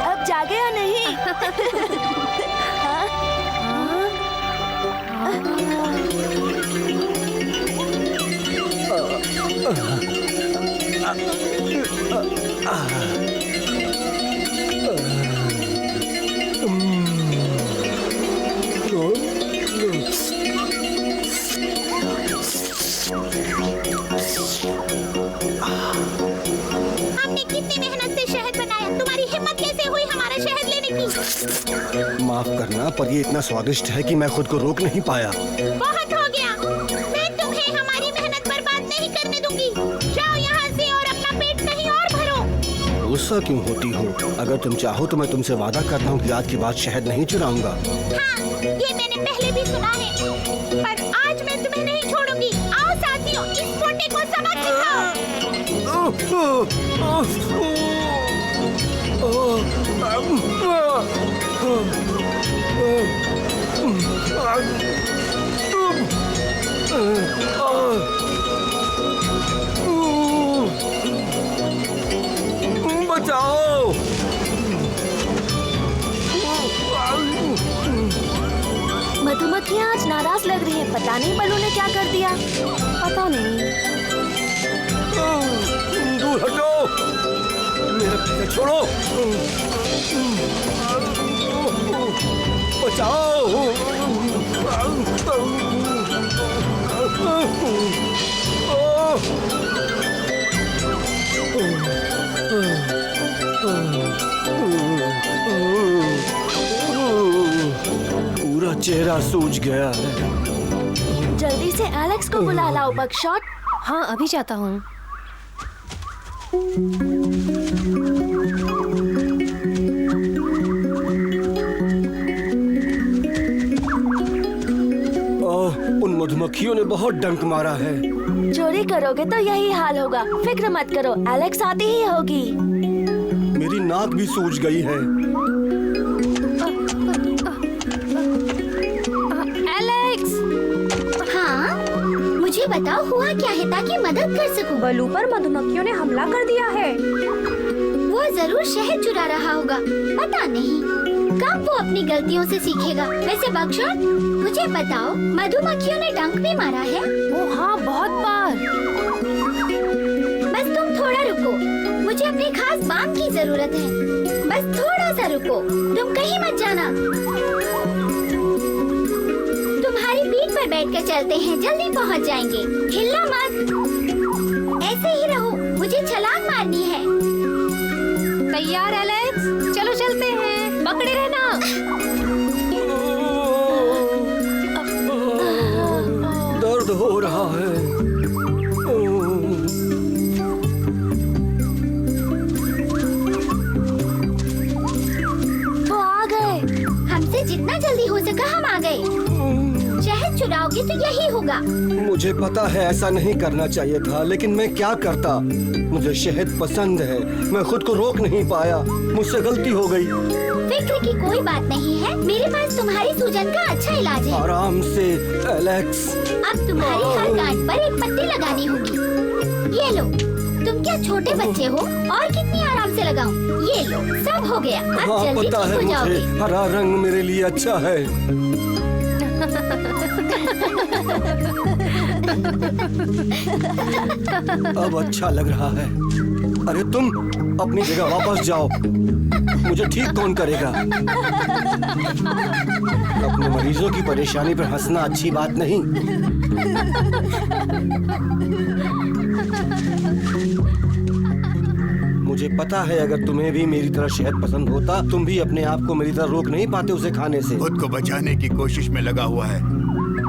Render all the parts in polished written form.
अब जागे या नहीं? हमने कितनी मेहनत से शहद बनाया, तुम्हारी हिम्मत कैसे हुई हमारा शहद लेने की? माफ करना, पर ये इतना स्वादिष्ट है कि मैं खुद को रोक नहीं पाया। बहुत हो गया, मैं तुम्हें हमारी मेहनत बर्बाद नहीं करने दूंगी। जाओ यहाँ से और अपना पेट कहीं और भरो। गुस्सा क्यों होती हो? अगर तुम चाहो तो मैं तुमसे वादा करता हूँ कि आज के बाद शहद नहीं चुराऊंगा। हाँ, ये मैंने पहले भी सुना है, पर आज मैं तुम्हें नहीं छोड़ूंगी। आओ साथियों, इस पोटे को सबक सिखाओ। बचाओ! मधुमक्खियाँ आज नाराज लग रही हैं। पता नहीं बलू ने क्या कर दिया। पता नहीं। दूर हटो! मेरा पीछा छोड़ो! बचाओ! पूरा चेहरा सूज गया है। जल्दी से एलेक्स को बुला लाओ बकशॉट। हाँ, अभी जाता हूँ। उन मधुमक्खियों ने बहुत डंक मारा है। चोरी करोगे तो यही हाल होगा। फिक्र मत करो, एलेक्स आती ही होगी। मेरी नाक भी सूज गई है। एलेक्स! हाँ, मुझे बताओ हुआ क्या है ताकि मदद कर सकूं। बलू पर मधुमक्खियों ने हमला कर दिया है। वो जरूर शहद चुरा रहा होगा। पता नहीं कब वो अपनी गलतियों से सीखेगा। वैसे बकशॉट, मुझे बताओ, मधुमक्खियों ने डंक भी मारा है? ओ हाँ, बहुत बार। बस तुम थोड़ा रुको, मुझे अपने खास बाम की जरूरत है। बस थोड़ा सा रुको, तुम कहीं मत जाना। तुम्हारी पीठ पर बैठकर चलते हैं, जल्दी पहुंच जाएंगे। हिलना मत, ऐसे ही रहो, मुझे छलांग मारनी है। तैयार एलेक्स? चलो चलते हैं, पकड़े रहना। दर्द हो रहा है। वो आ गए। हमसे जितना जल्दी हो सका हम आ गए। शहद चुराओगे तो यही होगा। मुझे पता है ऐसा नहीं करना चाहिए था, लेकिन मैं क्या करता। मुझे शहद पसंद है, मैं खुद को रोक नहीं पाया। मुझसे गलती हो गई। फिक्र की कोई बात नहीं है, मेरे पास तुम्हारी सूजन का अच्छा इलाज है। आराम से एलेक्स। अब तुम्हारी हर गांठ पर एक पट्टी लगानी होगी। ये लो, तुम क्या छोटे बच्चे हो? और कितनी आराम से लगाऊं? ये लो, सब हो गया। अब हाँ, जल्दी पता ठीक है हो मुझे, जाओगे। हरा रंग मेरे लिए अच्छा है। अब अच्छा लग रहा है। अरे तुम अपनी जगह वापस जाओ। मुझे ठीक कौन करेगा? अपने मरीजों की परेशानी पर हंसना अच्छी बात नहीं। मुझे पता है अगर तुम्हें भी मेरी तरह शहद पसंद होता, तुम भी अपने आप को मेरी तरह रोक नहीं पाते उसे खाने से। खुद को बचाने की कोशिश में लगा हुआ है।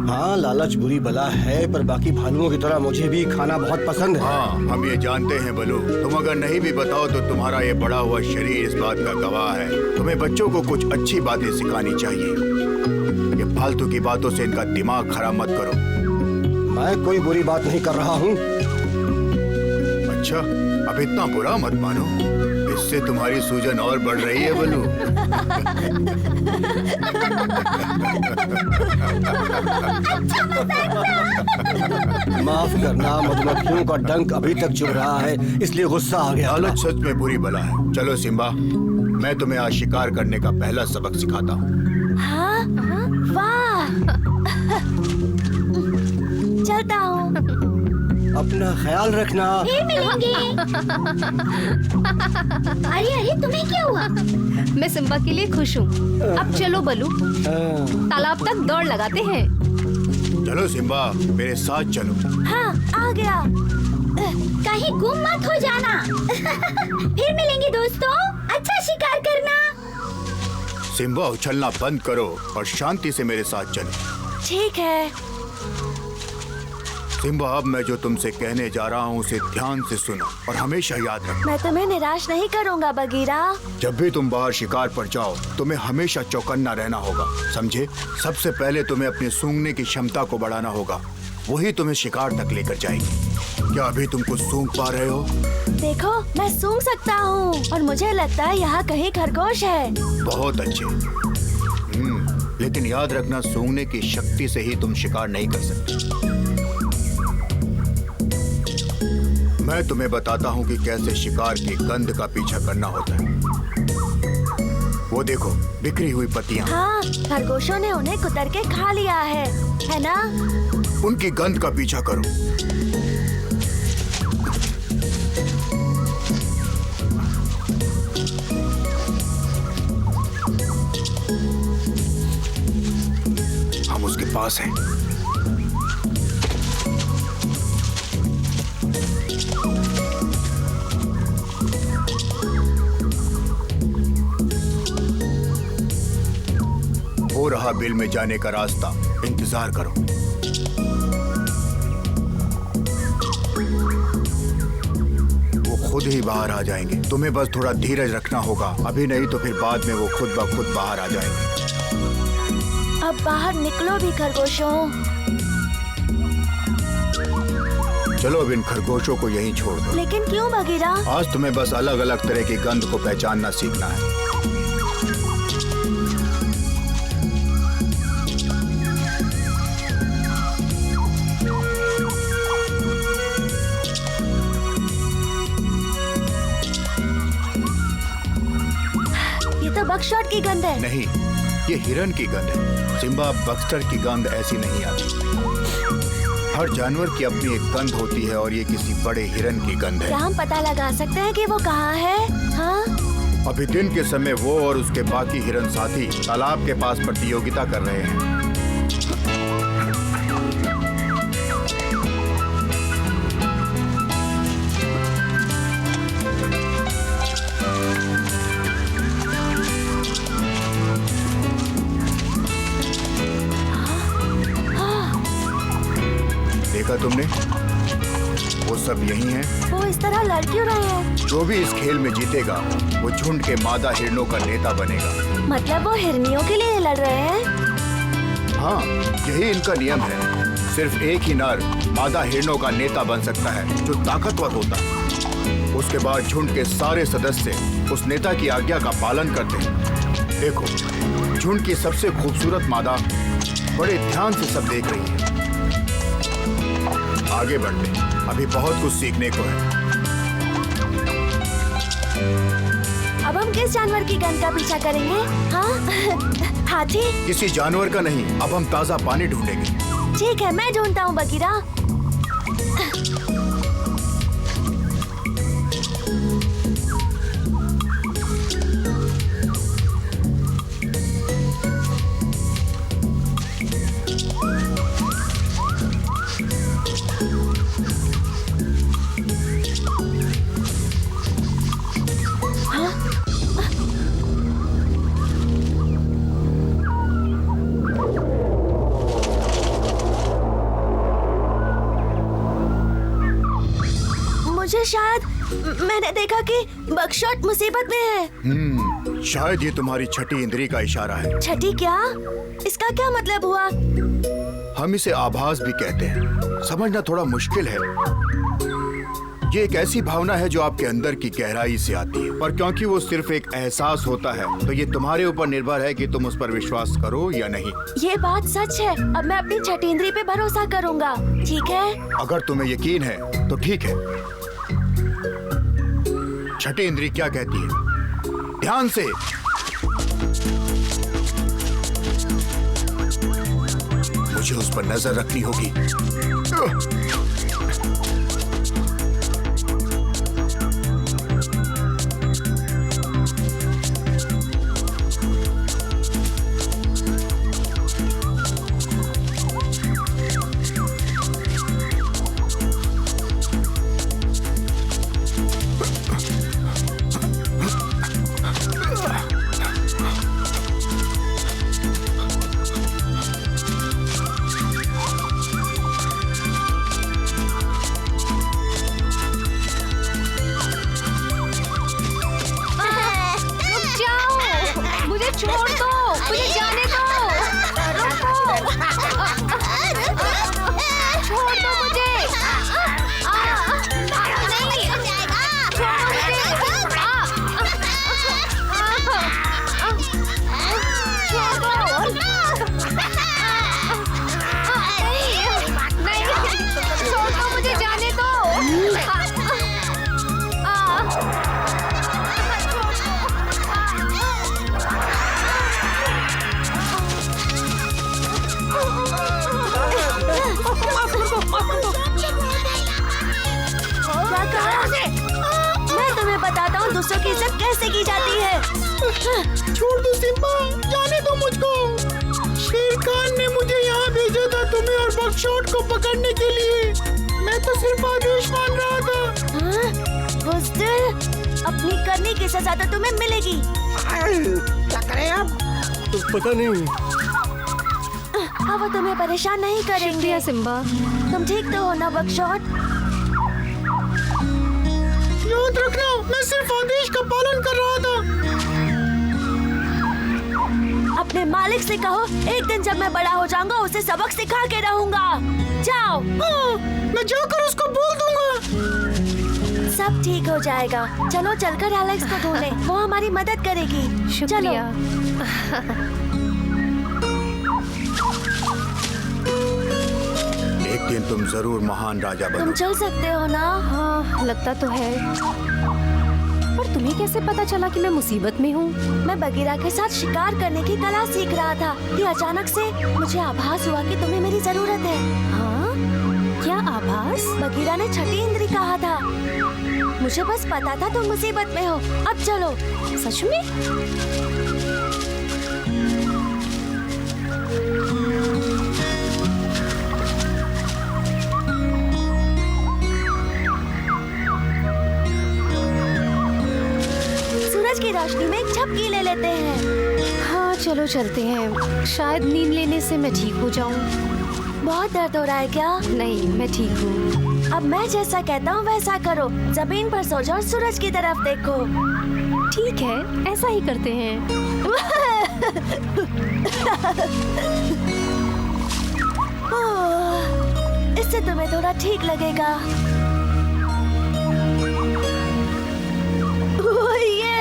हाँ, लालच बुरी बला है, पर बाकी भालुओं की तरह मुझे भी खाना बहुत पसंद है। हाँ, हम ये जानते हैं बलू। तुम अगर नहीं भी बताओ तो तुम्हारा ये बड़ा हुआ शरीर इस बात का गवाह है। तुम्हें बच्चों को कुछ अच्छी बातें सिखानी चाहिए। ये फालतू की बातों से इनका दिमाग खराब मत करो। मैं कोई बुरी बात नहीं कर रहा हूँ। अच्छा, अब इतना बुरा मत मानो। इस इससे तुम्हारी सूजन और बढ़ रही है बलू। माफ करना, मधुमक्खियों का डंक अभी तक चुभ रहा है, इसलिए गुस्सा आ गया। लालच सच में बुरी बला है। चलो सिम्बा, मैं तुम्हें आज शिकार करने का पहला सबक सिखाता हूँ। हाँ? वाह! चलता हूँ। अपना ख्याल रखना। फिर मिलेंगे। अरे अरे, तुम्हें क्या हुआ? मैं सिम्बा के लिए खुश हूँ। अब चलो बलू, तालाब तक दौड़ लगाते हैं। चलो सिम्बा, मेरे साथ चलो। हाँ, आ गया। कहीं गुम मत हो जाना। फिर मिलेंगे दोस्तों, अच्छा शिकार करना। सिम्बा, उछलना बंद करो और शांति से मेरे साथ चलो। ठीक है। सिम्बा, अब मैं जो तुमसे कहने जा रहा हूँ उसे ध्यान से सुनो और हमेशा याद रखना। मैं तुम्हें निराश नहीं करूँगा बगीरा। जब भी तुम बाहर शिकार पर जाओ, तुम्हें हमेशा चौकन्ना रहना होगा, समझे? सबसे पहले तुम्हें अपनी सूंघने की क्षमता को बढ़ाना होगा, वही तुम्हें शिकार तक लेकर जाएगी। क्या अभी तुम कुछ सूंघ पा रहे हो? देखो, मैं सूंघ सकता हूँ और मुझे लगता है यहाँ कहीं खरगोश है। बहुत अच्छे। लेकिन याद रखना, सूंघने की शक्ति से ही तुम शिकार नहीं कर सकते। मैं तुम्हें बताता हूँ कि कैसे शिकार की गंध का पीछा करना होता है। वो देखो, बिखरी हुई पत्तियाँ। हाँ, खरगोशों ने उन्हें कुतर के खा लिया है ना? उनकी गंध का पीछा करो। हम उसके पास हैं। हो रहा बिल में जाने का रास्ता, इंतजार करो। वो खुद ही बाहर आ जाएंगे, तुम्हें बस थोड़ा धीरज रखना होगा। अभी नहीं तो फिर बाद में वो खुद ब खुद बाहर आ जाएंगे। अब बाहर निकलो भी खरगोशों। चलो अब इन खरगोशों को यहीं छोड़ दो। लेकिन क्यों बगीरा? आज तुम्हें बस अलग अलग तरह की गंध को पहचानना सीखना है। बकशॉट की गंध है। नहीं, ये हिरन की गंध है। सिम्बा, बक्सटर की गंध ऐसी नहीं आती। हर जानवर की अपनी एक गंध होती है और ये किसी बड़े हिरन की गंध है। क्या हम पता लगा सकते हैं कि वो कहाँ है? हाँ? अभी दिन के समय वो और उसके बाकी हिरन साथी तालाब के पास प्रतियोगिता कर रहे हैं। देखा तुमने? वो सब यही हैं। वो इस तरह लड़ क्यों रहे हैं? जो भी इस खेल में जीतेगा वो झुंड के मादा हिरणों का नेता बनेगा। मतलब वो हिरनियों के लिए लड़ रहे हैं? हाँ, यही इनका नियम है। सिर्फ एक ही नर मादा हिरणों का नेता बन सकता है जो ताकतवर होता है। उसके बाद झुंड के सारे सदस्य उस नेता की आज्ञा का पालन करते हैं। देखो, झुंड की सबसे खूबसूरत मादा बड़े ध्यान से सब देख रही है। आगे बढ़ते हैं, अभी बहुत कुछ सीखने को है। अब हम किस जानवर की गंध का पीछा करेंगे? हाँ? हाथी? किसी जानवर का नहीं, अब हम ताजा पानी ढूंढेंगे। ठीक है, मैं ढूंढता हूँ बगीरा। मुझे शायद मैंने देखा कि बकशॉट मुसीबत में है। शायद ये तुम्हारी छठी इंद्री का इशारा है। छठी क्या? इसका क्या मतलब हुआ? हम इसे आभास भी कहते हैं। समझना थोड़ा मुश्किल है। ये एक ऐसी भावना है जो आपके अंदर की गहराई से आती है, और क्योंकि वो सिर्फ एक एहसास होता है तो ये तुम्हारे ऊपर निर्भर है कि तुम उस पर विश्वास करो या नहीं। ये बात सच है। अब मैं अपनी छठी इंद्री पे भरोसा करूंगा, ठीक है? अगर तुम्हें यकीन है तो ठीक है। छठी इंद्री क्या कहती है? ध्यान से। मुझे उस पर नजर रखनी होगी। छोड़ दो, मुझे जाने दो। छोड़ दो मुझे। छोड़ दो मुझे, जाने दो। मैं तुम्हें बताता हूँ दूसरों की इज्जत कैसे की जाती है। छोड़ दो सिम्बा, जाने दो मुझको। शेर खान ने मुझे यहाँ भेजा था तुम्हें और बकशॉट को पकड़ने के लिए। मैं तो सिर्फ आदेश मान रहा था। बुज़दिल, अपनी करनी की सजा तो तुम्हें मिलेगी। क्या करें अब? पता नहीं। अब वो तुम्हें परेशान नहीं करेंगे। शुक्रिया सिम्बा। तुम ठीक तो हो ना बकशॉट? याद रखना, मैं सिर्फ आदेश का पालन कर रहा था। अपने मालिक से कहो एक दिन जब मैं बड़ा हो जाऊंगा उसे सबक सिखा के रहूंगा। जाओ। मैं जाकर उसको बोल दूंगा। सब ठीक हो जाएगा। चलो चलकर एलेक्स को ढूंढे, वो हमारी मदद करेगी। शुक्रिया। एक दिन तुम जरूर महान राजा तुम बनोगे। चल सकते हो ना? हाँ, लगता तो है। पर तुम्हें कैसे पता चला कि मैं मुसीबत में हूँ? मैं बगीरा के साथ शिकार करने की कला सीख रहा था कि अचानक से मुझे आभास हुआ कि तुम्हें मेरी जरूरत है। हाँ? क्या आभास? बगीरा ने छठी इंद्री कहा था। मुझे बस पता था तुम मुसीबत में हो। अब चलो। सच में? सूरज की रोशनी में एक झपकी ले लेते हैं। हाँ चलो चलते हैं। शायद नींद लेने से मैं ठीक हो जाऊँ। बहुत दर्द हो रहा है क्या? नहीं, मैं ठीक हूँ। अब मैं जैसा कहता हूँ वैसा करो। जमीन पर सो जाओ और सूरज की तरफ देखो। ठीक है, ऐसा ही करते हैं। इससे तुम्हें थोड़ा ठीक लगेगा। ये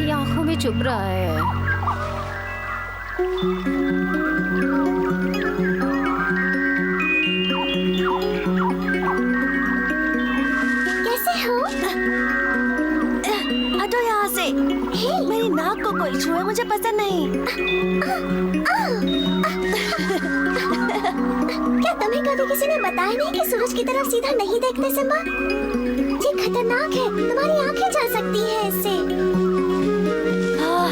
ये आंखों में चुभ रहा है। कैसे हो? हटो यहाँ से। मेरी नाक को कोई छुए मुझे पसंद नहीं। क्या तुम्हें कभी किसी ने बताया नहीं कि सूरज की तरफ सीधा नहीं देखते सिम्बा? ये खतरनाक है, तुम्हारी आंखें जा सकती हैं इससे।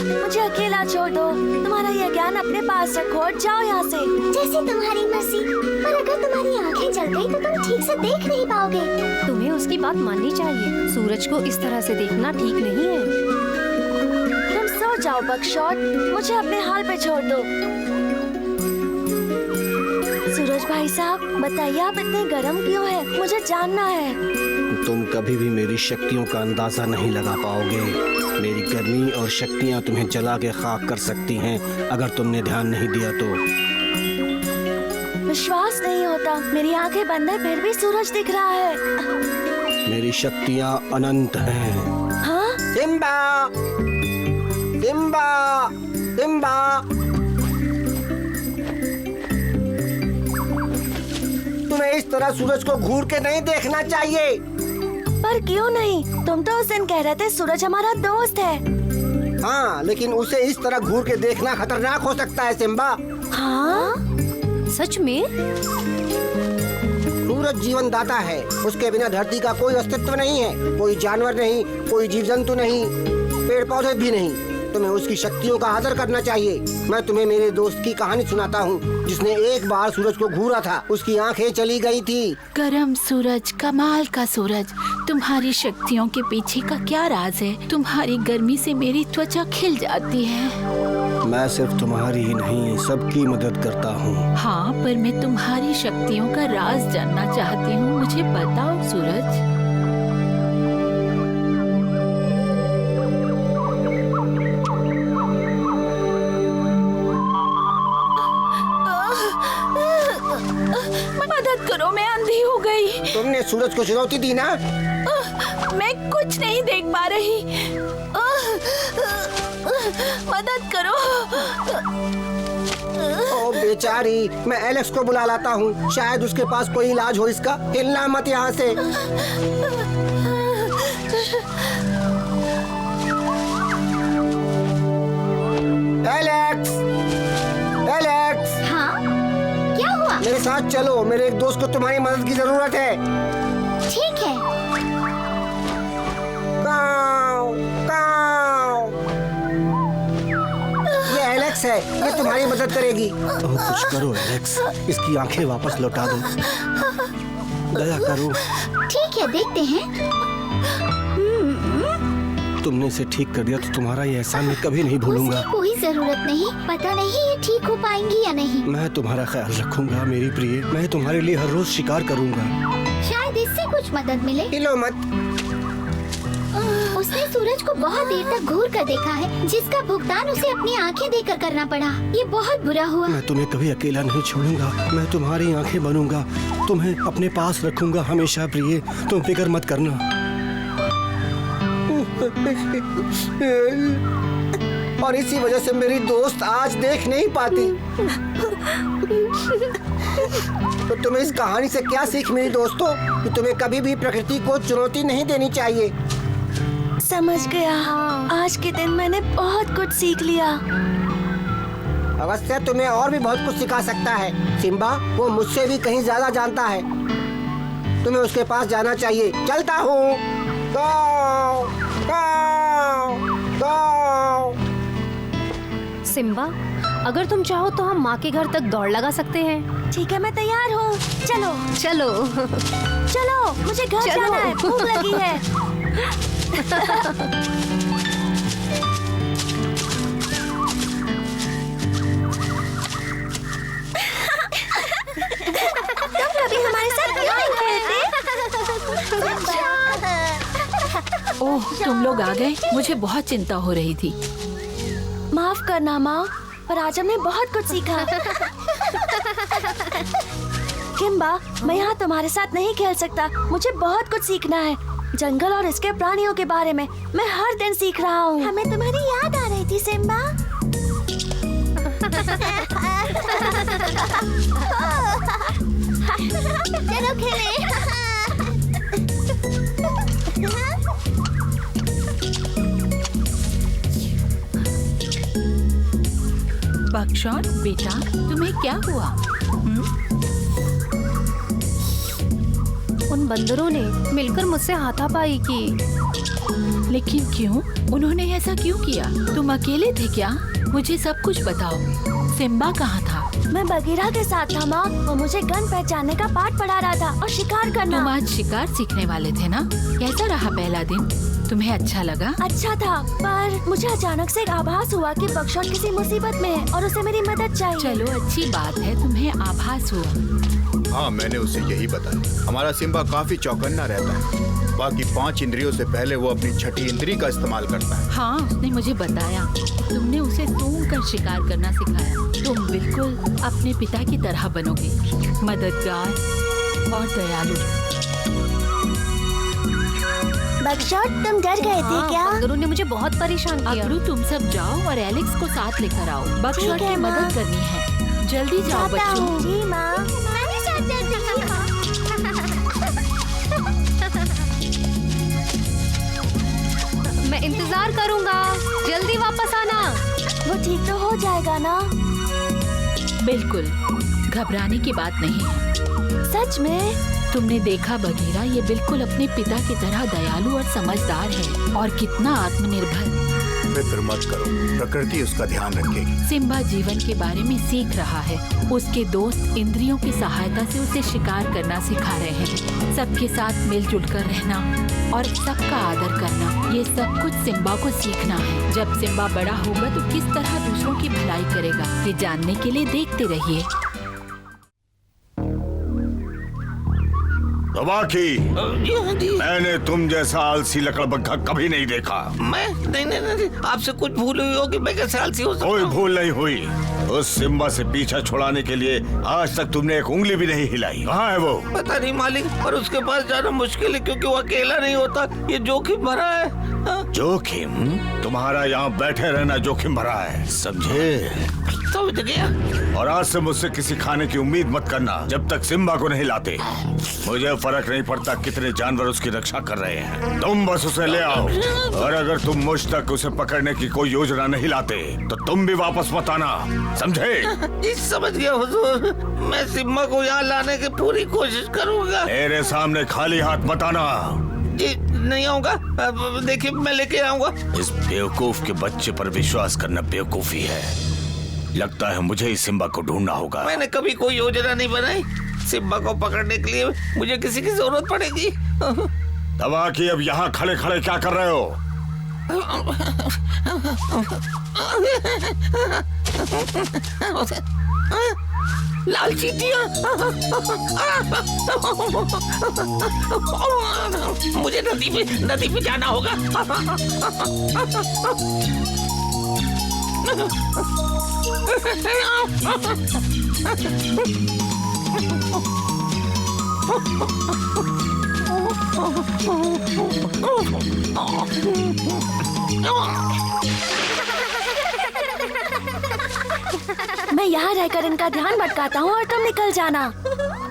मुझे अकेला छोड़ दो। तुम्हारा यह ज्ञान अपने पास रखो और जाओ यहाँ से। जैसे तुम्हारी मर्जी, पर अगर तुम्हारी आंखें जल गई तो तुम ठीक से देख नहीं पाओगे। तुम्हें उसकी बात माननी चाहिए। सूरज को इस तरह से देखना ठीक नहीं है। तुम सो जाओ बकशॉट, मुझे अपने हाल पे छोड़ दो। सूरज भाई साहब, बताइए आप इतने गर्म क्यों हैं? मुझे जानना है। तुम कभी भी मेरी शक्तियों का अंदाजा नहीं लगा पाओगे। मेरी गर्मी और शक्तियाँ तुम्हें जला के खाक कर सकती हैं अगर तुमने ध्यान नहीं दिया तो। विश्वास नहीं होता, मेरी आंखें बंद है फिर भी सूरज दिख रहा है। मेरी शक्तियाँ अनंत हैं। हाँ? सिम्बा! सिम्बा! सिम्बा! तुम्हें इस तरह सूरज को घूर के नहीं देखना चाहिए। पर क्यों नहीं? तुम तो उस दिन कह रहे थे सूरज हमारा दोस्त है। हाँ, लेकिन उसे इस तरह घूर के देखना खतरनाक हो सकता है सिम्बा। हाँ? सच में? सूरज जीवन दाता है, उसके बिना धरती का कोई अस्तित्व नहीं है। कोई जानवर नहीं, कोई जीव जंतु नहीं, पेड़ पौधे भी नहीं। तुम्हें उसकी शक्तियों का आदर करना चाहिए। मैं तुम्हें मेरे दोस्त की कहानी सुनाता हूँ जिसने एक बार सूरज को घूरा था, उसकी आंखें चली गई थी। गरम सूरज, कमाल का सूरज, तुम्हारी शक्तियों के पीछे का क्या राज है? तुम्हारी गर्मी से मेरी त्वचा खिल जाती है। मैं सिर्फ तुम्हारी ही नहीं, सबकी मदद करता हूँ। हाँ, पर मैं तुम्हारी शक्तियों का राज जानना चाहती हूँ। मुझे बताओ सूरज। मदद करो, मैं अंधी हो गई। तुमने सूरज को चुनौती दी ना? मैं कुछ नहीं देख पा रही। मदद करो। ओ बेचारी, मैं एलेक्स को बुला लाता हूँ, शायद उसके पास कोई इलाज हो इसका। हिलना मत यहाँ से। एलेक्स! एलेक्स! हाँ, क्या हुआ? मेरे साथ चलो, मेरे एक दोस्त को तुम्हारी मदद की जरूरत है। ठीक है। काऊ, काऊ। ये एलेक्स है, ये तुम्हारी मदद करेगी। कुछ करो एलेक्स, इसकी आंखें वापस लौटा दो। दया करो। ठीक है, देखते हैं। तुमने इसे ठीक कर दिया तो तुम्हारा ये एहसान मैं कभी नहीं भूलूंगा। उसकी कोई जरूरत नहीं, पता नहीं ये ठीक हो पाएंगी या नहीं। मैं तुम्हारा ख्याल रखूंगा मेरी प्रिय। मैं तुम्हारे लिए हर रोज शिकार करूंगा। शायद इससे कुछ मदद मिले। हिलो मत। उसने सूरज को बहुत देर तक घूर कर देखा है, जिसका भुगतान उसे अपनी आंखें देकर करना पड़ा। ये बहुत बुरा हुआ। मैं तुम्हें कभी अकेला नहीं छोड़ूंगा। मैं तुम्हारी आंखें बनूंगा, तुम्हें अपने पास रखूंगा हमेशा प्रिय। तुम फिक्र मत करना। और इसी वजह से मेरी दोस्त आज देख नहीं पाती। तो तुम्हें इस कहानी से क्या सीख मिली दोस्तों? कि तुम्हें कभी भी प्रकृति को चुनौती नहीं देनी चाहिए। समझ गया। आज के दिन मैंने बहुत कुछ सीख लिया। अवश्य तुम्हें और भी बहुत कुछ सिखा सकता है सिम्बा। वो मुझसे भी कहीं ज्यादा जानता है। तुम्हें उसके पास जाना चाहिए। चलता हूँ। गाओ, गाओ, गाओ। सिम्बा, अगर तुम चाहो तो हम माँ के घर तक दौड़ लगा सकते हैं। ठीक है, मैं तैयार हूँ। चलो चलो चलो, मुझे घर चलो। जाना है, भूख लगी है। तुम कभी हमारे साथ क्यों नहीं खेलते? ओह, तुम लोग आ गए। मुझे बहुत चिंता हो रही थी। माफ करना माँ, पर आज हमने बहुत कुछ सीखा। किम्बा, मैं यहाँ तुम्हारे साथ नहीं खेल सकता। मुझे बहुत कुछ सीखना है, जंगल और इसके प्राणियों के बारे में। मैं हर दिन सीख रहा हूँ। हमें तुम्हारी याद आ रही थी सिम्बा। चलो खेलें। बकशॉट बेटा, तुम्हें क्या हुआ? उन बंदरों ने मिलकर मुझसे हाथापाई की। लेकिन क्यों? उन्होंने ऐसा क्यों किया? तुम अकेले थे क्या? मुझे सब कुछ बताओ। सिम्बा कहाँ था? मैं बगीरा के साथ था माँ। वो मुझे गन पहचानने का पाठ पढ़ा रहा था और शिकार करना। तुम आज शिकार सीखने वाले थे ना? कैसा रहा पहला दिन? तुम्हें अच्छा लगा? अच्छा था, पर मुझे अचानक से एक आभास हुआ कि बक्शॉट किसी मुसीबत में है और उसे मेरी मदद चाहिए। चलो अच्छी बात है, तुम्हें आभास हुआ। हाँ, मैंने उसे यही बताया। हमारा सिम्बा काफी चौकन्ना रहता है। बाकी 5 इंद्रियों से पहले वो अपनी छठी इंद्री का इस्तेमाल करता है। हाँ, उसने मुझे बताया। तुमने उसे सूंघ कर शिकार करना सिखाया। तुम बिल्कुल अपने पिता की तरह बनोगे, मददगार और दयालु। बक्शॉट, तुम डर गए थे क्या? बंगरू ने मुझे बहुत परेशान किया। अगरू, तुम सब जाओ और एलेक्स को साथ लेकर आओ। बक्शॉट ठीक है, की माँ। मदद करनी है। जल्दी जाओ जाता बच्चों। हूँ। जी माँ। मैं इंतजार करूंगा, जल्दी वापस आना। वो ठीक तो हो जाएगा ना? बिल्कुल, घबराने की बात नहीं है। सच में? तुमने देखा बगीरा, ये बिल्कुल अपने पिता की तरह दयालु और समझदार है और कितना आत्मनिर्भर। फिक्र मत करो, प्रकृति उसका ध्यान रखेगी। सिम्बा जीवन के बारे में सीख रहा है। उसके दोस्त इंद्रियों की सहायता से उसे शिकार करना सिखा रहे हैं। सबके साथ मिलजुल कर रहना और सबका आदर करना, ये सब कुछ सिम्बा को सीखना है। जब सिम्बा बड़ा होगा तो किस तरह दूसरों की भलाई करेगा, ये जानने के लिए देखते रहिए। तबाकी, मैंने तुम जैसा आलसी लकड़बग्घा कभी नहीं देखा। मैं नहीं, आपसे कुछ भूल हुई होगी। मैं कैसे आलसी हो सकता कोई हूँ? भूल नहीं हुई। उस सिम्बा से पीछा छुड़ाने के लिए आज तक तुमने एक उंगली भी नहीं हिलाई। कहाँ है वो? पता नहीं मालिक, और उसके पास जाना मुश्किल है क्योंकि वो अकेला नहीं होता। ये जोखिम भरा है। हाँ? जोखिम? तुम्हारा यहाँ बैठे रहना जोखिम भरा है, समझे? समझ गया। और आज से मुझसे किसी खाने की उम्मीद मत करना जब तक सिम्बा को नहीं लाते। मुझे फर्क नहीं पड़ता कितने जानवर उसकी रक्षा कर रहे हैं, तुम बस उसे ले आओ। और अगर तुम मुझ तक उसे पकड़ने की कोई योजना नहीं लाते तो तुम भी वापस मत आना, समझे? समझ गया हुजूर। मैं सिम्बा को यहाँ लाने की पूरी कोशिश करूँगा। मेरे सामने खाली हाथ मत आना। जी नहीं आऊँगा। देखिए, मैं लेके आऊँगा। इस बेवकूफ के बच्चे पर विश्वास करना बेवकूफी है। लगता है मुझे ही सिम्बा को ढूंढना होगा। मैंने कभी कोई योजना नहीं बनाई। सिम्बा को पकड़ने के लिए मुझे किसी की जरूरत पड़ेगी। तबाकी, अब यहाँ खड़े खड़े क्या कर रहे हो? लाल चींटियां। मुझे नदी पे जाना होगा। मैं यहाँ रहकर इनका ध्यान भटकाता हूँ और तुम निकल जाना।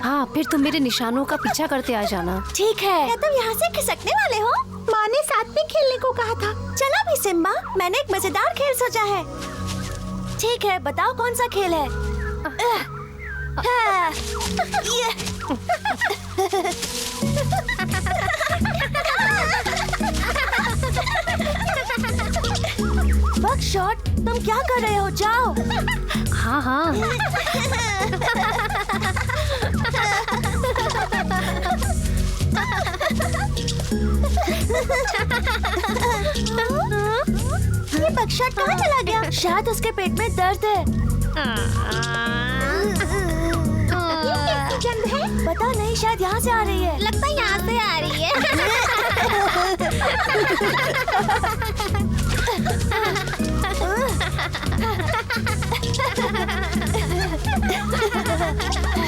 हाँ, फिर तुम मेरे निशानों का पीछा करते आ जाना। ठीक है। क्या तुम यहाँ से खिसकने वाले हो? माँ ने साथ में खेलने को कहा था। चलो भी सिम्बा, मैंने एक मजेदार खेल सोचा है। ठीक है, बताओ कौन सा खेल है? बकशॉट, तुम क्या कर रहे हो? जाओ। हाँ हाँ। ये बकशॉट कहाँ चला गया? शायद उसके पेट में दर्द है। ये कैसी गंध है? पता नहीं, शायद यहाँ से आ रही है। लगता है यहाँ से आ रही है।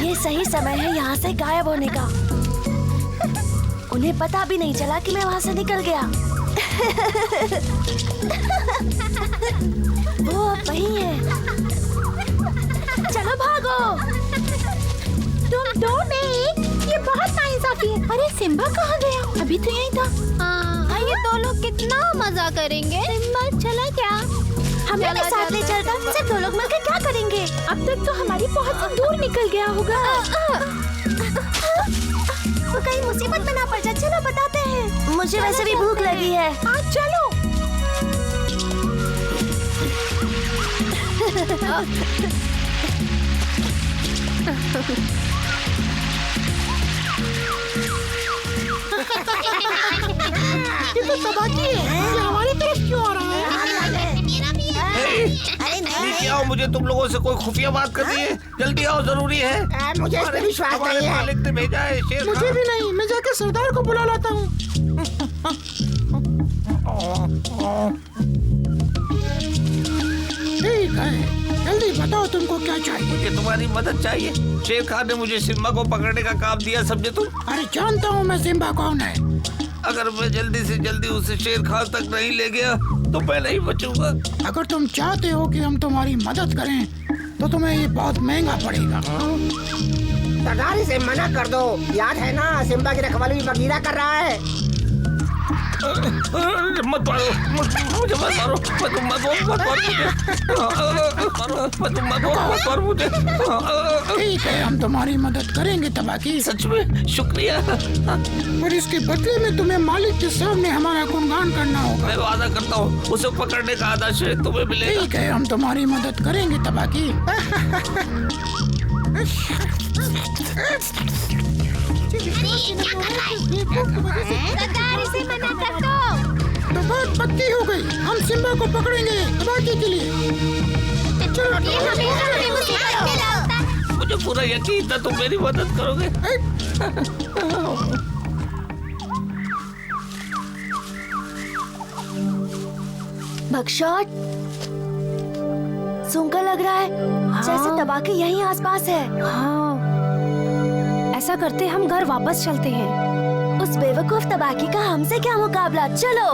ये सही समय है यहाँ से गायब होने का। उन्हें पता भी नहीं चला कि मैं वहाँ से निकल गया। वो अब वहीं है। चलो भागो। तुम दो नहीं, ये बहुत नाइंसाफी है। अरे सिम्बा कहाँ गया? अभी तो यहीं था। हाँ, ये दो लोग कितना मजा करेंगे। सिम्बा चला क्या? हमें भी साथ ले चलता। सिर्फ दो लोग मिलकर क्या करेंगे? अब तक तो हमारी पहुंच से दूर निकल गया होगा। वो कहीं मुसीबत में ना पड़ जाए। चलो बताते हैं। मुझे वैसे भी भूख लगी है। हाँ चलो। ये तो तो तबाकी है, ये हमारी तरफ क्यों आ रहा है? नीचे आओ, मुझे तुम लोगों से कोई खुफिया बात करनी है। जल्दी आओ, जरूरी है। मुझे इस पे विश्वास हमारे नहीं है। मालिक ने भेजा है शेर मुझे भी नहीं, मैं जाके सरदार को बुला लाता हूँ। ठीक है, जल्दी बताओ तुमको क्या चाहिए। मुझे तुम्हारी मदद चाहिए। शेर खान ने मुझे सिम्बा को पकड़ने का काम दिया, समझे तुम? अरे जानता हूँ मैं सिम्बा कौन है। अगर मैं जल्दी से जल्दी उसे शेर खान तक नहीं ले गया तो मैं नहीं बचूंगा। अगर तुम चाहते हो कि हम तुम्हारी मदद करें तो तुम्हें ये बहुत महंगा पड़ेगा। सरदार इसे मना कर दो, याद है ना सिम्बा की रखवाली बगीरा कर रहा है। मत मारो, मुझे मत मारो, मत मारो मुझे। ठीक है, हम तुम्हारी मदद करेंगे तबाकी, सच में शुक्रिया। पर इसके बदले में तुम्हें मालिक के सामने हमारा गुणगान करना होगा। मैं वादा करता हूँ उसे पकड़ने का आधा शेर तुम्हें मिलेगा। ठीक है, हम तुम्हारी मदद करेंगे तबाकी। सरदार इसे मना कर दो। तो बात पक्की हो गई, हम सिम्बा को पकड़ेंगे तबाकी के लिए। चलो, ये हमेशा हमें मुसीबत में लाता है। मुझे पूरा यकीन था तुम मेरी मदद करोगे। बगशॉट, सूंघकर लग रहा है जैसे तबाकी यहीं आसपास है। हाँ, ऐसा करते हम घर वापस चलते हैं। उस बेवकूफ तबाकी का हमसे क्या मुकाबला, चलो।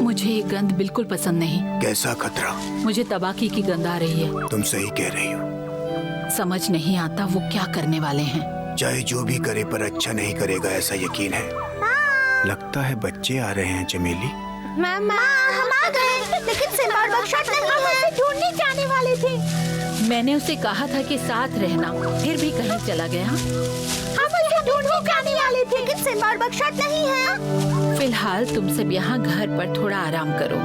मुझे ये गंध बिल्कुल पसंद नहीं। कैसा खतरा? मुझे तबाकी की गंध आ रही है। तुम सही कह रही हो। समझ नहीं आता वो क्या करने वाले हैं। चाहे जो भी करे पर अच्छा नहीं करेगा, ऐसा यकीन है। लगता है बच्चे आ रहे हैं चमेली। मामा, हम आ गए, लेकिन सिम्बा और बगशॉट नहीं है। ढूंढने जाने वाले थे। मैंने उसे कहा था कि साथ रहना, फिर भी कहीं चला गया। हम उसे ढूंढने जाने वाले थे, लेकिन सिम्बा और बगशॉट नहीं है। फिलहाल तुम सब यहाँ घर पर थोड़ा आराम करो।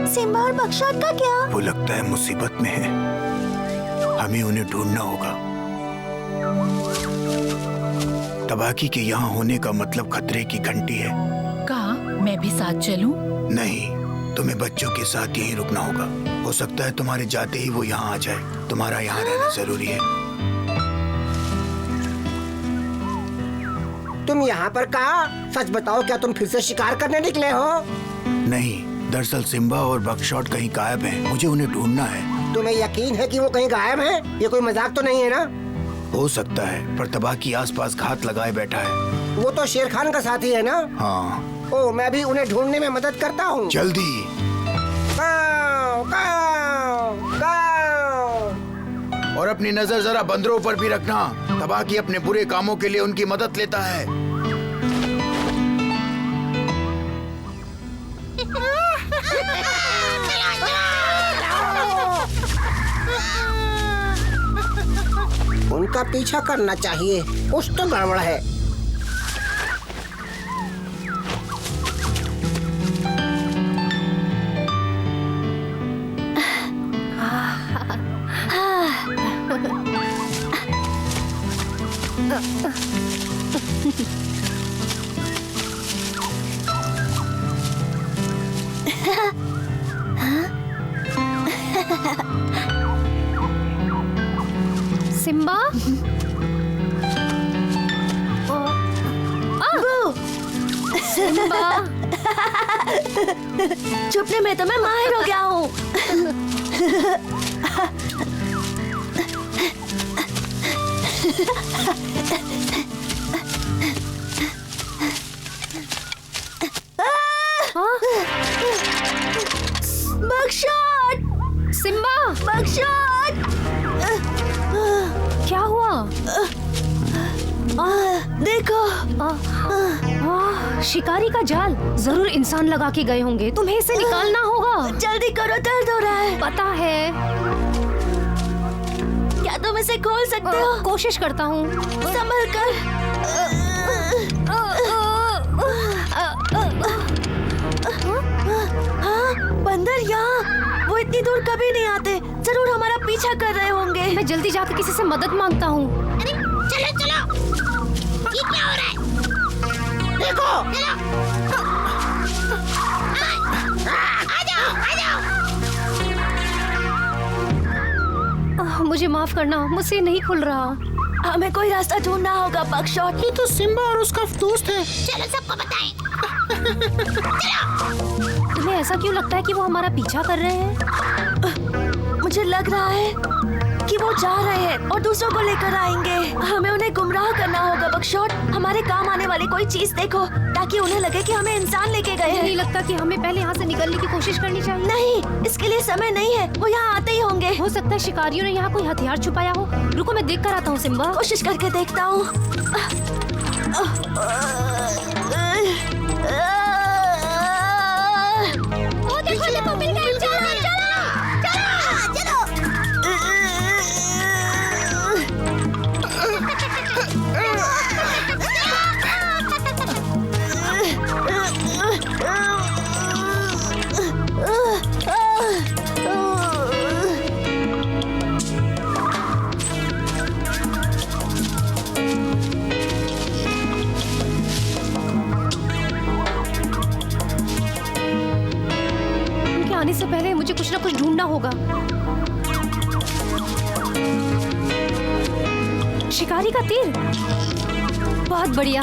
सिम्बा और बगशॉट का क्या? वो लगता है मुसीबत में है, हमें उन्हें ढूंढना होगा। तबाकी के यहाँ होने का मतलब खतरे की घंटी है। कहा मैं भी साथ चलूं? नहीं, तुम्हें बच्चों के साथ यहीं रुकना होगा। हो सकता है तुम्हारे जाते ही वो यहाँ आ जाए। तुम्हारा यहाँ रहना जरूरी है। तुम यहाँ पर कहा? सच बताओ, क्या तुम फिर से शिकार करने निकले हो? नहीं, दरअसल सिम्बा और बगशॉट कहीं गायब हैं। मुझे उन्हें ढूंढना है। तुम्हें यकीन है कि वो कहीं गायब हैं? ये कोई मजाक तो नहीं है ना? हो सकता है, पर तबाकी आसपास घात लगाए बैठा है। वो तो शेर खान का साथी है ना? हाँ। ओ, मैं भी उन्हें ढूंढने में मदद करता हूँ। जल्दी। गाँव, गाँव, गाँव। और अपनी नजर जरा बंदरों पर भी रखना। तबाकी अपने बुरे कामों के लिए उनकी मदद लेता है। उनका पीछा करना चाहिए, कुछ तो गड़बड़ है। सिम्बा, सिम्बा, छुपने में तो मैं माहिर हो गया हूँ। बगशॉट, सिम्बा, बगशॉट, क्या हुआ? देखो, शिकारी का जाल जरूर इंसान लगा के गए होंगे। तुम्हें इसे निकालना होगा। जल्दी करो, दर्द हो रहा है। पता है, क्या तुम इसे खोल सकते हो? कोशिश करता हूँ। संभल कर। हाँ, बंदर यहाँ। वो इतनी दूर कभी नहीं आते। जरूर हमारा पीछा कर रहे होंगे। होंगे। मैं जल्दी जाकर किसी से मदद मांगता हूँ। अरे चलो चलो, ये क्या हो रहा है? देखो, आ जाओ आ जाओ। मुझे माफ करना, मुझसे नहीं खुल रहा। हमें कोई रास्ता ढूंढना होगा बकशॉट। ये तो सिम्बा और उसका दोस्त है। चलो सबको बताएं। तुम्हें ऐसा क्यों लगता है कि वो हमारा पीछा कर रहे हैं? मुझे लग रहा है कि वो जा रहे हैं और दूसरों को लेकर आएंगे। हमें उन्हें गुमराह करना होगा बकशॉट। हमारे काम आने वाली कोई चीज देखो ताकि उन्हें लगे कि हमें इंसान लेके गए मुझे नहीं हैं। लगता कि हमें पहले यहाँ से निकलने की कोशिश करनी चाहिए। नहीं, इसके लिए समय नहीं है। वो यहाँ आते ही होंगे। हो सकता है शिकारियों ने यहाँ कोई हथियार छुपाया हो। रुको मैं देख कर आता हूँ सिम्बा। कोशिश करके देखता हूँ। वो देखो मिल गए। चलो चलो चलो। उनके आने से पहले मुझे कुछ ना कुछ ढूंढना होगा। शिकारी का तीर, बहुत बढ़िया।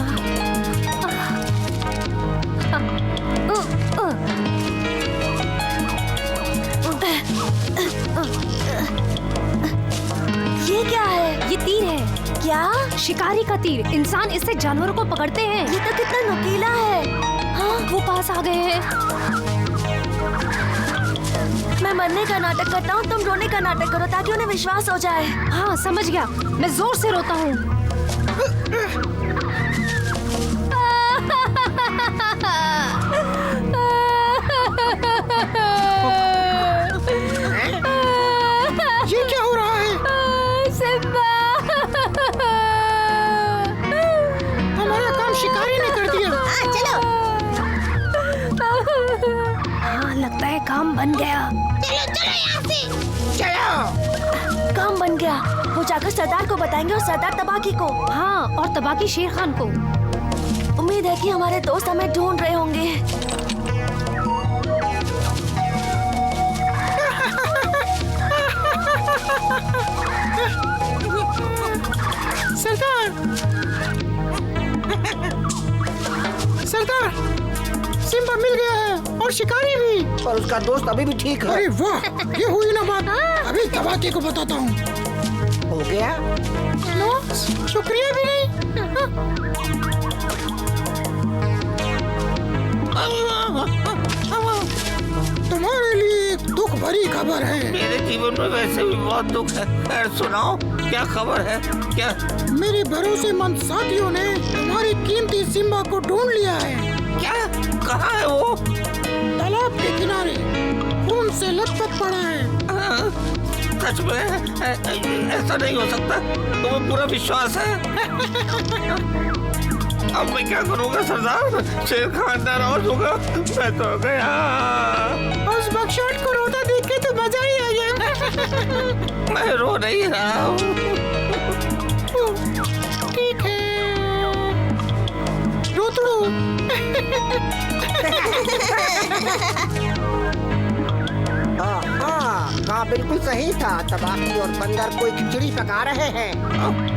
ये क्या है? ये तीर है, क्या? शिकारी का तीर। इंसान इससे जानवरों को पकड़ते हैं। ये तो कितना नुकीला है। हाँ, वो पास आ गए हैं। मैं मरने का नाटक करता हूँ, तुम रोने का नाटक करो ताकि उन्हें विश्वास हो जाए। हाँ समझ गया, मैं जोर से रोता हूँ। ये क्या हो रहा है? सिम्बा, हमारा काम शिकारी ने कर दिया। चलो हाँ लगता है काम बन गया। चलो चलो यहाँ से। चलो। काम बन गया। वो जाकर सरदार को बताएंगे और सरदार तबाकी को। हाँ, और तबाकी शेर खान को। उम्मीद है कि हमारे दोस्त हमें ढूंढ रहे होंगे। सरदार, सरदार, सिम्बा मिल गया है और शिकारी भी। और उसका दोस्त अभी भी ठीक है। अरे वाह, ये हुई ना बात। अभी तबाकी को बताता हूँ। हो गया? नो, शुक्रिया भी नहीं। तुम्हारे लिए एक दुख भरी खबर है। मेरे जीवन में वैसे भी बहुत दुख है। खैर सुनाओ, क्या खबर है? क्या? मेरे भरोसेमंद साथियों ने तुम्हारी कीमती सिम्बा को ढूंढ लिया है। क्या? कहाँ है वो? तालाब के किनारे खून से लथपथ पड़ा है। सच में? ऐसा नहीं हो सकता। तुम्हें पूरा विश्वास है? अब मैं क्या करूँगा सरदार? शेर खान नाराज होगा। मैं तो गया। उस बकशॉट को रोता देख के तो मजा ही आ गया। मैं रो नहीं रहा हूँ। ठीक है, रोतड़ो। हाँ, बिल्कुल सही था। तबाकी और बंदर कोई खिचड़ी पका रहे हैं।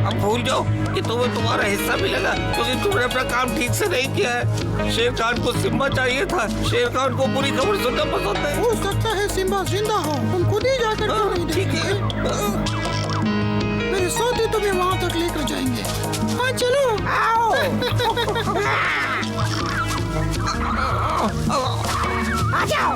अब भूल जाओ कि तुम्हें तुम्हारा हिस्सा मिलेगा, क्योंकि तुमने अपना काम ठीक से नहीं किया है। शेर खान को सिम्बा चाहिए था। शेर खान को बुरी खबर सुनना पसंद है। हो सकता है सिम्बा जिंदा हो, तुम खुद ही जाकर क्यों नहीं ठीक है। मेरे साथी तुम्हें वहाँ तक लेकर जाएंगे। हाँ चलो। आओ। आ जाओ।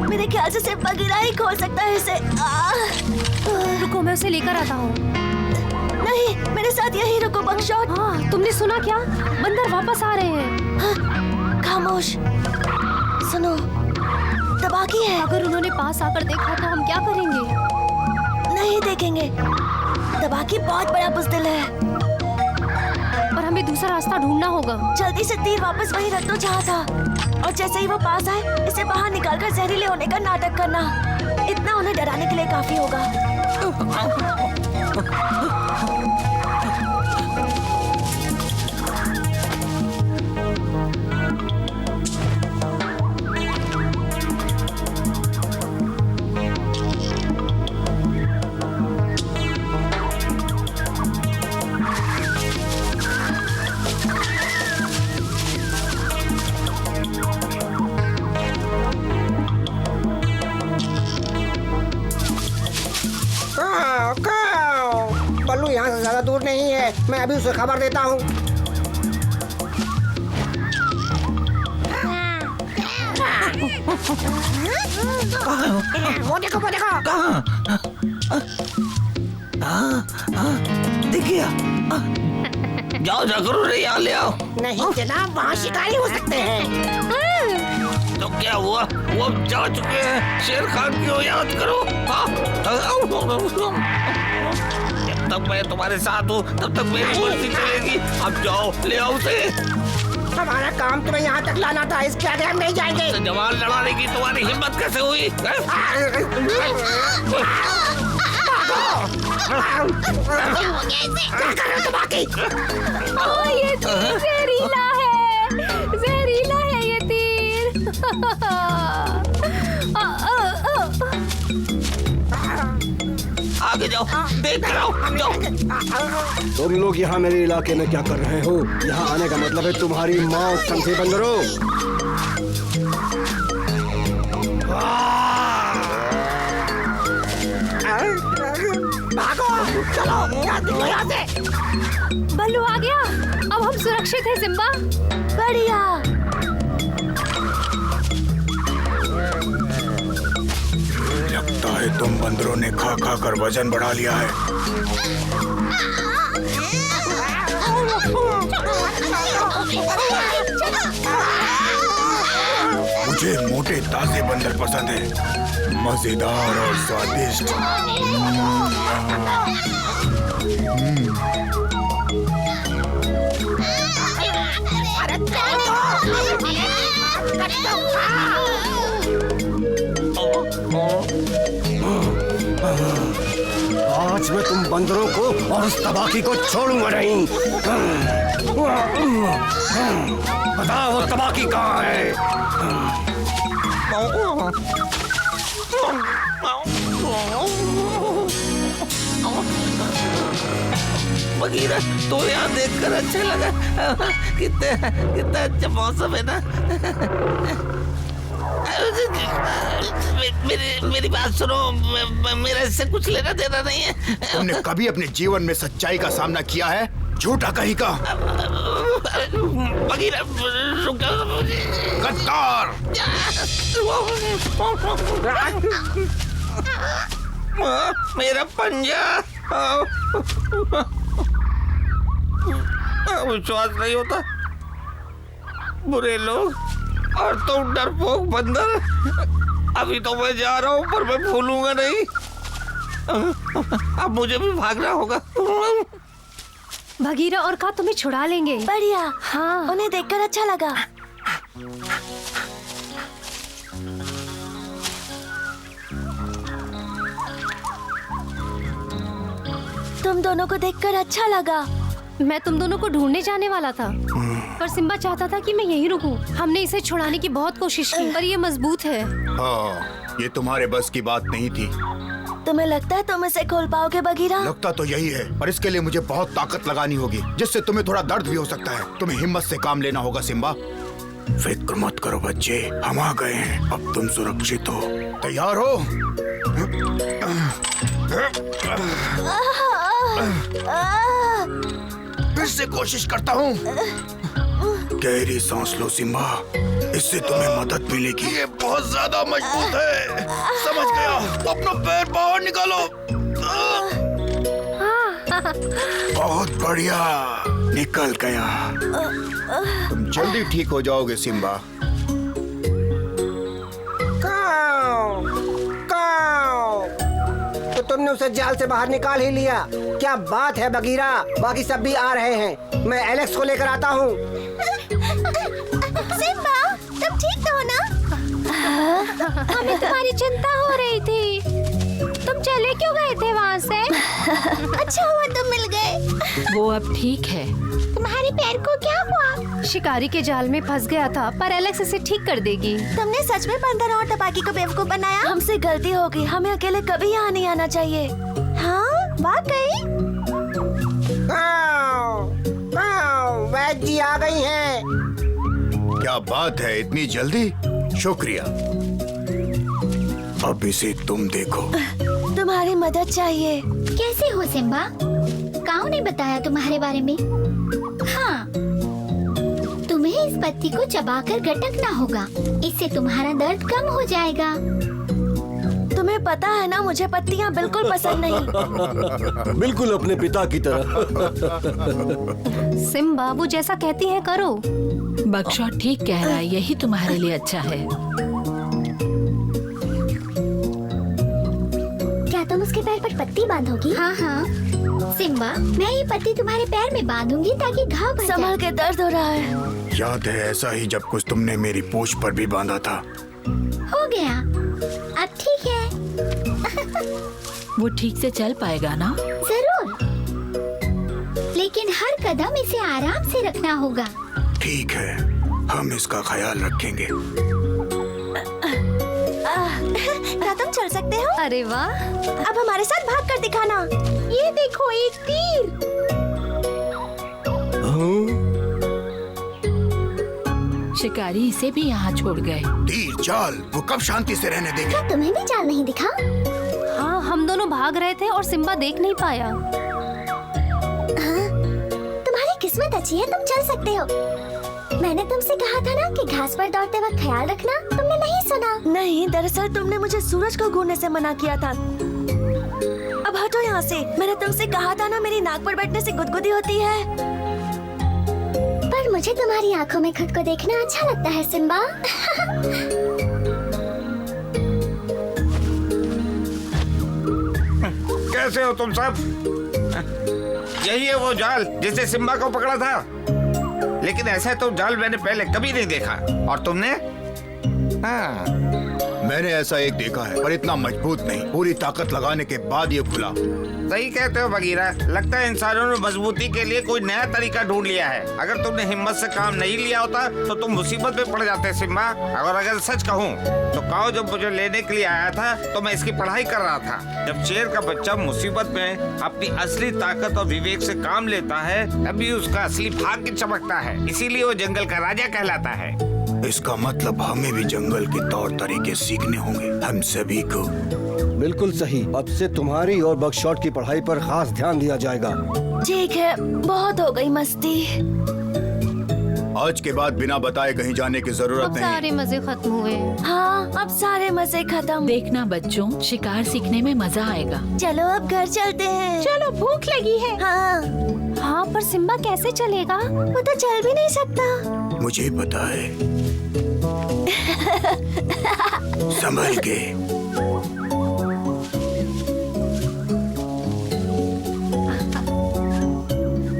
मेरे ख्याल से सिर्फ बगीरा ही खोल सकता है इसे। रुको मैं उसे लेकर आता हूँ। नहीं, मेरे साथ यही रुको बकशॉट। हाँ, तुमने सुना क्या? बंदर वापस आ रहे हैं। हाँ, खामोश। सुनो, तबाकी है। अगर उन्होंने पास आकर देखा तो हम क्या करेंगे? नहीं देखेंगे। तबाकी बहुत बड़ा बुज़दिल है। पर हमें कोई दूसरा रास्ता ढूंढना होगा। जल्दी से तीर वापस वहीं रख दो जहाँ था, और जैसे ही वो पास आए इसे बाहर निकालकर जहरीले होने का नाटक करना। इतना उन्हें डराने के लिए काफी होगा। बल्लू यहाँ से ज्यादा दूर नहीं है, मैं अभी उसे खबर देता हूँ। वो देखो वो देखो। देखिए, जाओ जाकर उन्हें यहाँ ले आओ। नहीं जनाब, वहाँ शिकारी हो सकते हैं। तो क्या हुआ, वो अब जा चुके हैं। शेर खान की याद करो। जब तक मैं तुम्हारे साथ हूँ तब तक मेरी मर्जी चलेगी। अब जाओ ले आओ उसे। हमारा काम तुम्हें यहाँ तक लाना था, इसके आगे हम नहीं जाएंगे। जवान लड़ाने की तुम्हारी हिम्मत कैसे हुई? ये तीर जहरीला है ये तीर। आगे जाओ, देख कर आओ, जाओ। तुम लोग यहाँ मेरे इलाके में क्या कर रहे हो? यहाँ आने का मतलब है तुम्हारी मौत, समझे बंदरों? भागो, चलो यहाँ से। बल्लू आ गया, अब हम सुरक्षित हैं सिम्बा। बढ़िया। लगता है तुम बंदरों ने खा खा कर वजन बढ़ा लिया है। मुझे मोटे ताजे बंदर पसंद है, मजेदार और स्वादिष्ट। आज मैं तुम बंदरों को और उस तबाकी को छोड़ूंगा नहीं। बताओ वो तबाकी कहाँ है? बगीरा, तो यहाँ देखकर अच्छा लगा। कितना अच्छा मौसम है ना। मेरी बात सुनो, मेरा इससे कुछ लेना देना नहीं है। तुमने कभी अपने जीवन में सच्चाई का सामना किया है? झूठा कहीं का। बगीरा, रुक जाओ। गद्दार! मेरा पंजा। विश्वास नहीं होता। बुरे लोग और तुम डरपोक बंदर। अभी तो मैं जा रहा हूँ पर मैं भूलूंगा नहीं। अब मुझे भी भागना होगा। भगीरा और का तुम्हें छुड़ा लेंगे। बढ़िया। हाँ, उन्हें देखकर अच्छा लगा। तुम दोनों को देखकर अच्छा लगा। मैं तुम दोनों को ढूंढने जाने वाला था, पर सिम्बा चाहता था कि मैं यहीं रुकूं। हमने इसे छुड़ाने की बहुत कोशिश की, पर ये मजबूत है। हाँ, ये तुम्हारे बस की बात नहीं थी। तुम्हें लगता है तुम इसे खोल पाओगे बगीरा? लगता तो यही है, पर इसके लिए मुझे बहुत ताकत लगानी होगी, जिससे तुम्हें थोड़ा दर्द भी हो सकता है। तुम्हें हिम्मत से काम लेना होगा सिम्बा। फिक्र मत करो बच्चे, हम आ गए हैं। अब तुम सुरक्षित हो। तैयार हो? फिर से कोशिश करता हूँ। गहरी सांस लो सिम्बा, इससे तुम्हें मदद मिलेगी। ये बहुत ज्यादा मजबूत है। समझ गया। अपना पैर बाहर निकालो। बहुत बढ़िया, निकल गया। तुम जल्दी ठीक हो जाओगे सिम्बा। तो तुमने उसे जाल से बाहर निकाल ही लिया। क्या बात है बगीरा, बाकी सब भी आ रहे हैं। मैं एलेक्स को लेकर आता हूँ। सिम्बा, तुम ठीक तो हो ना? हमें तुम्हारी चिंता हो रही थी। तुम चले क्यों गए थे वहाँ से? अच्छा हुआ तुम मिल गए। वो अब ठीक है। तुम्हारे पैर को क्या हुआ? शिकारी के जाल में फंस गया था, पर एलेक्स इसे ठीक कर देगी। तुमने सच में बंदर और टपाकी को बेवकूफ बनाया? हमसे गलती हो गई, हमें अकेले कभी यहाँ नहीं आना चाहिए। हाँ, वाकई। वैद जी आ गई हैं। क्या बात है, इतनी जल्दी? शुक्रिया। अब इसे तुम देखो। तुम्हारी मदद चाहिए। कैसे हो सिम्बा? काऊ ने बताया तुम्हारे बारे में। हाँ, तुम्हें इस पत्ती को चबाकर गटकना होगा, इससे तुम्हारा दर्द कम हो जाएगा। तुम्हें पता है ना, मुझे पत्तियाँ बिल्कुल पसंद नहीं। बिल्कुल अपने पिता की तरह। सिम्बा, वो जैसा कहती है करो। बकशॉट ठीक कह रहा है, यही तुम्हारे लिए अच्छा है। क्या तुम उसके पैर पर पत्ती बांधोगी? हाँ हाँ सिम्बा, मैं ये पत्ती तुम्हारे पैर में बांधूंगी ताकि घाव भर संभल जाए। के, दर्द हो रहा है। याद है ऐसा ही जब कुछ तुमने मेरी पूंछ पर भी बांधा था। हो गया, अब ठीक है। वो ठीक से चल पाएगा ना? जरूर, लेकिन हर कदम इसे आराम से रखना होगा। ठीक है, हम इसका ख्याल रखेंगे। क्या तुम चल सकते हो? अरे वाह! अब हमारे साथ भाग कर दिखाना। ये देखो, एक तीर। शिकारी इसे भी यहाँ छोड़ गए। तीर जाल, वो कब शांति से रहने देंगे? क्या तुम्हें भी जाल नहीं दिखा? हाँ, हम दोनों भाग रहे थे और सिम्बा देख नहीं पाया। तुम्हारी किस्मत अच्छी है, तुम चल सकते हो। मैंने तुमसे कहा था ना कि घास पर दौड़ते वक्त ख्याल रखना, तुमने नहीं सुना। नहीं, दरअसल तुमने मुझे सूरज को घूरने से मना किया था। अब हटो यहाँ से। मैंने तुमसे कहा था ना, मेरी नाक पर बैठने से गुदगुदी होती है। पर मुझे तुम्हारी आंखों में खुद को देखना अच्छा लगता है सिम्बा। कैसे हो तुम सब? यही है वो जाल जिससे सिम्बा को पकड़ा था, लेकिन ऐसा तो जाल मैंने पहले कभी नहीं देखा। और तुमने? हाँ, मैंने ऐसा एक देखा है, पर इतना मजबूत नहीं। पूरी ताकत लगाने के बाद ये खुला। सही कहते हो बगीरा, लगता है इंसानों ने मजबूती के लिए कोई नया तरीका ढूंढ लिया है। अगर तुमने हिम्मत से काम नहीं लिया होता तो तुम मुसीबत में पड़ जाते सिम्बा। और अगर सच कहूँ तो काऊ जब मुझे लेने के लिए आया था तो मैं इसकी पढ़ाई कर रहा था। जब शेर का बच्चा मुसीबत में अपनी असली ताकत और विवेक से काम लेता है, तभी उसका असली भाग्य चमकता है। इसीलिए वो जंगल का राजा कहलाता है। इसका मतलब हमें भी जंगल के तौर तरीके सीखने होंगे, हम सभी को। बिल्कुल सही। अब से तुम्हारी और बकशॉट की पढ़ाई पर खास ध्यान दिया जाएगा। ठीक है, बहुत हो गई मस्ती। आज के बाद बिना बताए कहीं जाने की जरूरत अब नहीं। सारे मजे खत्म हुए। हाँ, अब सारे मजे खत्म। देखना बच्चों, शिकार सीखने में मजा आएगा। चलो अब घर चलते हैं। चलो, भूख लगी है। हाँ, हाँ, पर सिम्बा कैसे चलेगा? वो तो चल भी नहीं सकता। मुझे पता है। संभल के।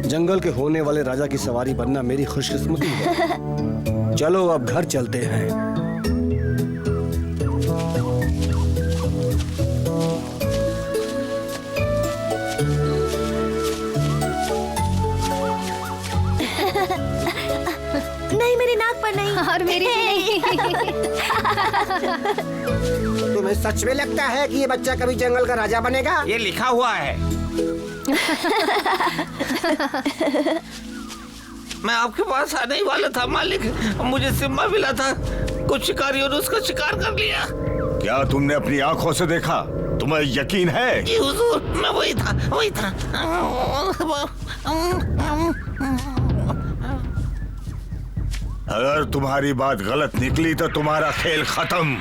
जंगल के होने वाले राजा की सवारी बनना मेरी खुशकिस्मती है। चलो अब घर चलते हैं। नहीं, मेरी नाक पर नहीं। और मेरी भी नहीं। तुम्हें सच में लगता है कि ये बच्चा कभी जंगल का राजा बनेगा? ये लिखा हुआ है। मैं आपके पास आने ही वाला था मालिक, मुझे सिम्बा मिला था। कुछ शिकारियों ने उसका शिकार कर लिया। क्या तुमने अपनी आंखों से देखा? तुम्हें यकीन है? जी हुजूर, मैं वही था। अगर तुम्हारी बात गलत निकली तो तुम्हारा खेल खत्म।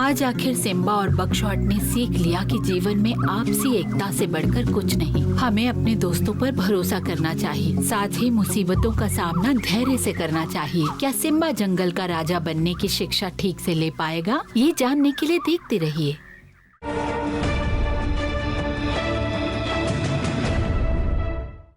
आज आखिर सिम्बा और बकशॉट ने सीख लिया कि जीवन में आपसी एकता से बढ़कर कुछ नहीं। हमें अपने दोस्तों पर भरोसा करना चाहिए, साथ ही मुसीबतों का सामना धैर्य से करना चाहिए। क्या सिम्बा जंगल का राजा बनने की शिक्षा ठीक से ले पाएगा? ये जानने के लिए देखते रहिए।